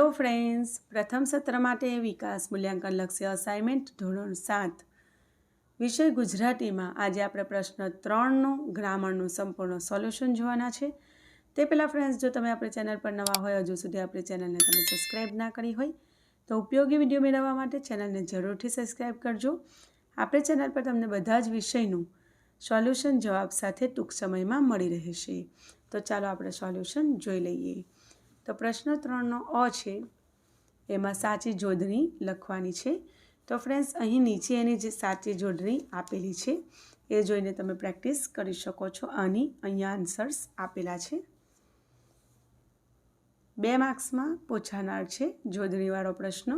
Hello friends, પ્રથમ સત્ર માટે વિકાસ મૂલ્યાંકન લક્ષ્ય અસાઇનમેન્ટ ધોરણ 7 વિષય ગુજરાતીમાં આજે આપણે પ્રશ્ન 3નું ગ્રામરનું સંપૂર્ણ સોલ્યુશન જોવાના છે. તે પહેલાં ફ્રેન્ડ્સ, જો તમે આપણી ચેનલ પર નવા હોય, હજુ સુધી આપણી ચેનલને તમે સબસ્ક્રાઈબ ના કરી હોય તો ઉપયોગી વિડીયો મેળવવા માટે ચેનલને જરૂરથી સબસ્ક્રાઈબ કરજો. આપણી ચેનલ પર તમને બધા જ વિષયનું સોલ્યુશન જવાબ સાથે ટૂંક સમયમાં મળી રહેશે. તો ચાલો આપણે સોલ્યુશન જોઈ લઈએ. તો પ્રશ્ન 3નો અ છે, એમાં સાચી જોડણી લખવાની છે. તો ફ્રેન્ડ્સ, અહીં નીચે એની જે સાચી જોડણી આપેલી છે એ જોઈને તમે પ્રેક્ટિસ કરી શકો છો. આની અહીંયા આન્સર્સ આપેલા છે. 2 માર્ક્સમાં પૂછાનાર છે જોડણીવાળો પ્રશ્ન.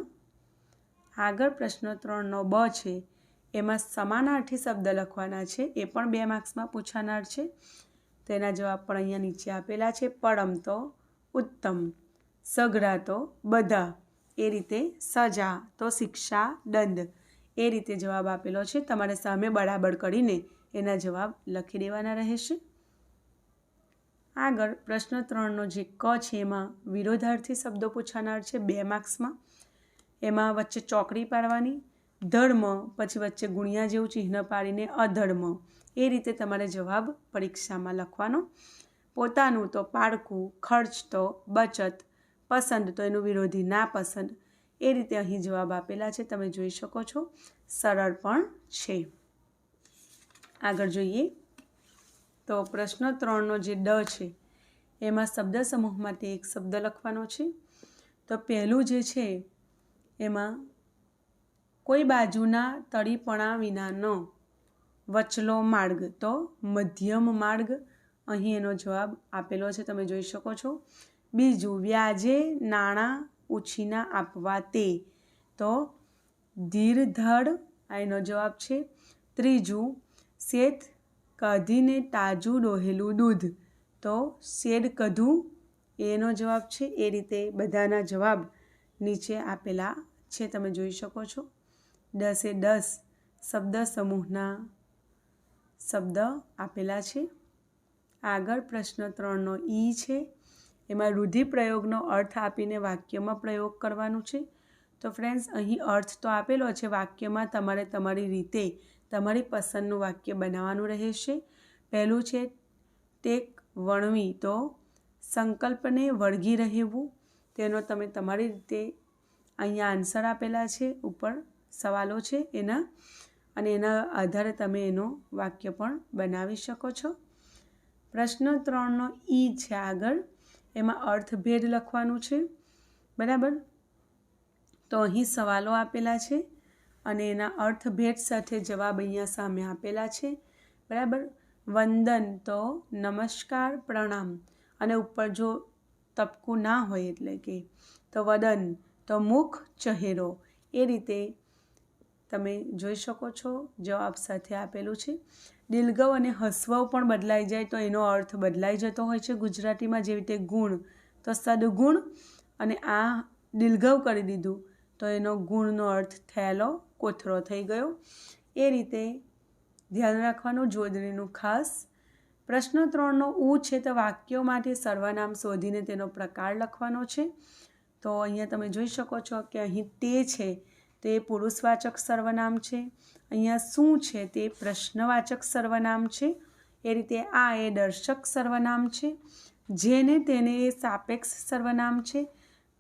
આગળ પ્રશ્ન 3નો બ છે, એમાં સમાનાર્થી શબ્દ લખવાના છે. એ પણ 2 માર્ક્સમાં પૂછાનાર છે. તેના જવાબ પણ અહીંયા નીચે આપેલા છે. પડમ તો ઉત્તમ, સઘળા તો બધા, એ રીતે સજા તો શિક્ષા દંડ, એ રીતે જવાબ આપેલો છે. તમારે સામે બરાબર કરીને એના જવાબ લખી દેવાના રહેશે. આગળ પ્રશ્ન 3નો જે ક છે એમાં વિરોધાર્થી શબ્દો પૂછાનાર છે 2 માર્ક્સમાં. એમાં વચ્ચે ચોકડી પાડવાની, ધર્મ પછી વચ્ચે ગુણ્યા જેવું ચિહ્ન પાડીને અધર્મ, એ રીતે તમારે જવાબ પરીક્ષામાં લખવાનો. પોતાનું તો પાડકું, ખર્ચ તો બચત, પસંદ તો એનું વિરોધી નાપસંદ, એ રીતે અહીં જવાબ આપેલા છે. તમે જોઈ શકો છો, સરળ પણ છે. આગળ જોઈએ તો પ્રશ્ન 3નો જે ડ છે એમાં શબ્દ સમૂહ માટે એક શબ્દ લખવાનો છે. તો પહેલું જે છે એમાં કોઈ બાજુના તળીપણા વિનાનો વચલો માર્ગ, તો મધ્યમ માર્ગ, અહીં એનો જવાબ આપેલો છે. તમે જોઈ શકો છો. બીજું, વ્યાજે નાણાં ઉછીના આપવા તે, તો ધીરધડ, આ એનો જવાબ છે. ત્રીજું, શેત કાઢીને તાજું દોહેલું દૂધ, તો શેડ કઢું, એનો જવાબ છે. એ રીતે બધાના જવાબ નીચે આપેલા છે. તમે જોઈ શકો છો. 10 એ 10 શબ્દ સમૂહના શબ્દ આપેલા છે. આગળ પ્રશ્ન 3નો ઈ છે, એમાં રૂઢિપ્રયોગનો અર્થ આપીને વાક્યમાં પ્રયોગ કરવાનું છે. તો ફ્રેન્ડ્સ, અહીં અર્થ તો આપેલો છે, વાક્યમાં તમારે તમારી રીતે તમારી પસંદનું વાક્ય બનાવવાનું રહેશે. પહેલું છે ટેક વણવી, તો સંકલ્પને વળગી રહેવું, તેનો તમે તમારી રીતે અહીંયા આન્સર આપેલા છે, ઉપર સવાલો છે એના, અને એના આધારે તમે એનો વાક્ય પણ બનાવી શકો છો. પ્રશ્ન 3નો ઈ છે આગળ, એમાં અર્થભેદ લખવાનું છે. બરાબર, તો અહીં સવાલો આપેલા છે અને એના અર્થભેદ સાથે જવાબ અહીંયા સામે આપેલા છે. બરાબર, વંદન તો નમસ્કાર પ્રણામ, અને ઉપર જો તપકું ના હોય એટલે કે તો વદન તો મુખ ચહેરો, એ રીતે તમે જોઈ શકો છો જવાબ સાથે આપેલું છે. દીર્ઘવ અને હસ્વ પણ બદલાઈ જાય તો એનો અર્થ બદલાઈ જતો હોય છે ગુજરાતીમાં. જેવી રીતે ગુણ તો સદગુણ, અને આ દીર્ઘવ કરી દીધું તો એનો ગુણનો અર્થ થયેલો કોથળો થઈ ગયો. એ રીતે ધ્યાન રાખવાનું જોડણીનું ખાસ. પ્રશ્ન 3નો ઉ છે, તો વાક્યો માટે સર્વનામ શોધીને તેનો પ્રકાર લખવાનો છે. તો અહીંયા તમે જોઈ શકો છો કે અહીં તે છે તે પુરુષવાચક સર્વનામ છે. અહીંયા શું છે તે પ્રશ્નવાચક સર્વનામ છે. એ રીતે આ એ દર્શક સર્વનામ છે. જેને તેને એ સાપેક્ષ સર્વનામ છે.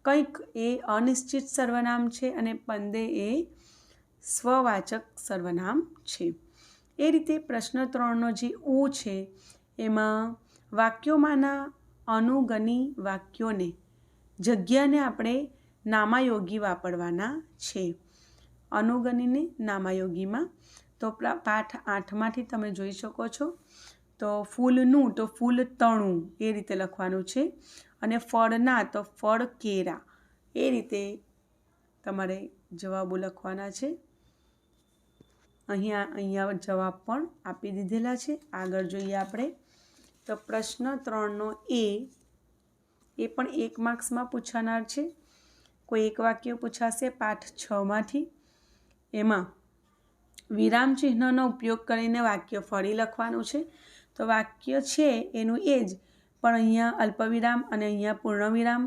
કંઈક એ અનિશ્ચિત સર્વનામ છે, અને પંદે એ સ્વવાચક સર્વનામ છે. એ રીતે પ્રશ્ન 3નો જે ઉ છે એમાં વાક્યોમાંના અનુગની વાક્યોને જગ્યાને આપણે નામાયોગી વાપરવાના છે. અનુગનીને નામાયોગીમાં, તો પાઠ 8માંથી તમે જોઈ શકો છો. તો ફૂલનું તો ફૂલ તણું, એ રીતે લખવાનું છે. અને ફળના તો ફળ કેરા, એ રીતે તમારે જવાબો લખવાના છે. અહીંયા જવાબ પણ આપી દીધેલા છે. આગળ જોઈએ આપણે તો પ્રશ્ન 3નો એ પણ 1 માર્ક્સમાં પૂછાનાર છે. કોઈ એક વાક્ય પૂછાશે પાઠ 6માંથી. એમાં વિરામ ચિહ્નનો ઉપયોગ કરીને વાક્ય ફરી લખવાનું છે. તો વાક્ય છે એનું એ જ, પણ અહીંયા અલ્પવિરામ અને અહીંયા પૂર્ણવિરામ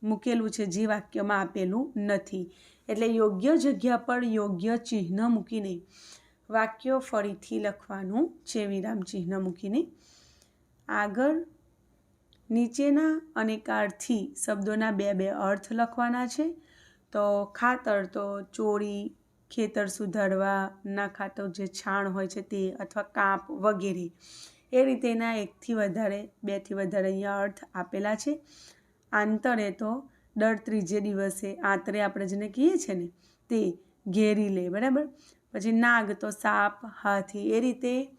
મૂકેલું છે જે વાક્યમાં આપેલું નથી. એટલે યોગ્ય જગ્યા પર યોગ્ય ચિહ્ન મૂકીને વાક્ય ફરીથી લખવાનું છે, વિરામ ચિહ્ન મૂકીને. આગળ નીચેના અનેકાર્થી શબ્દોના બે અર્થ લખવાના છે. તો ખાતર તો ચોરી, ખેતર સુધારવા, ના ખાતર જે છાણ હોય છે તે, અથવા કાપ વગેરે. એ રીતે એના 1થી વધારે 2થી વધારે અહીંયા અર્થ આપેલા છે. આંતરે તો દર ત્રીજે દિવસે, આંતરે આપણે જેને કહીએ છીએ ને તે ઘેરી લે, બરાબર. પછી નાગ તો સાપ, હાથી. એ રીતે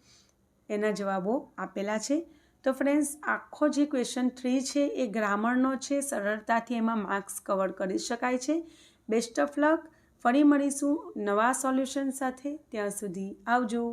એના જવાબો આપેલા છે. તો ફ્રેન્ડ્સ, આખો જે ક્વેશ્ચન 3 છે એ ગ્રામરનો છે. સરળતાથી એમાં માર્ક્સ કવર કરી શકાય છે. Best of luck. ફરી મળીશું નવા સોલ્યુશન સાથે. ત્યાં સુધી આવજો.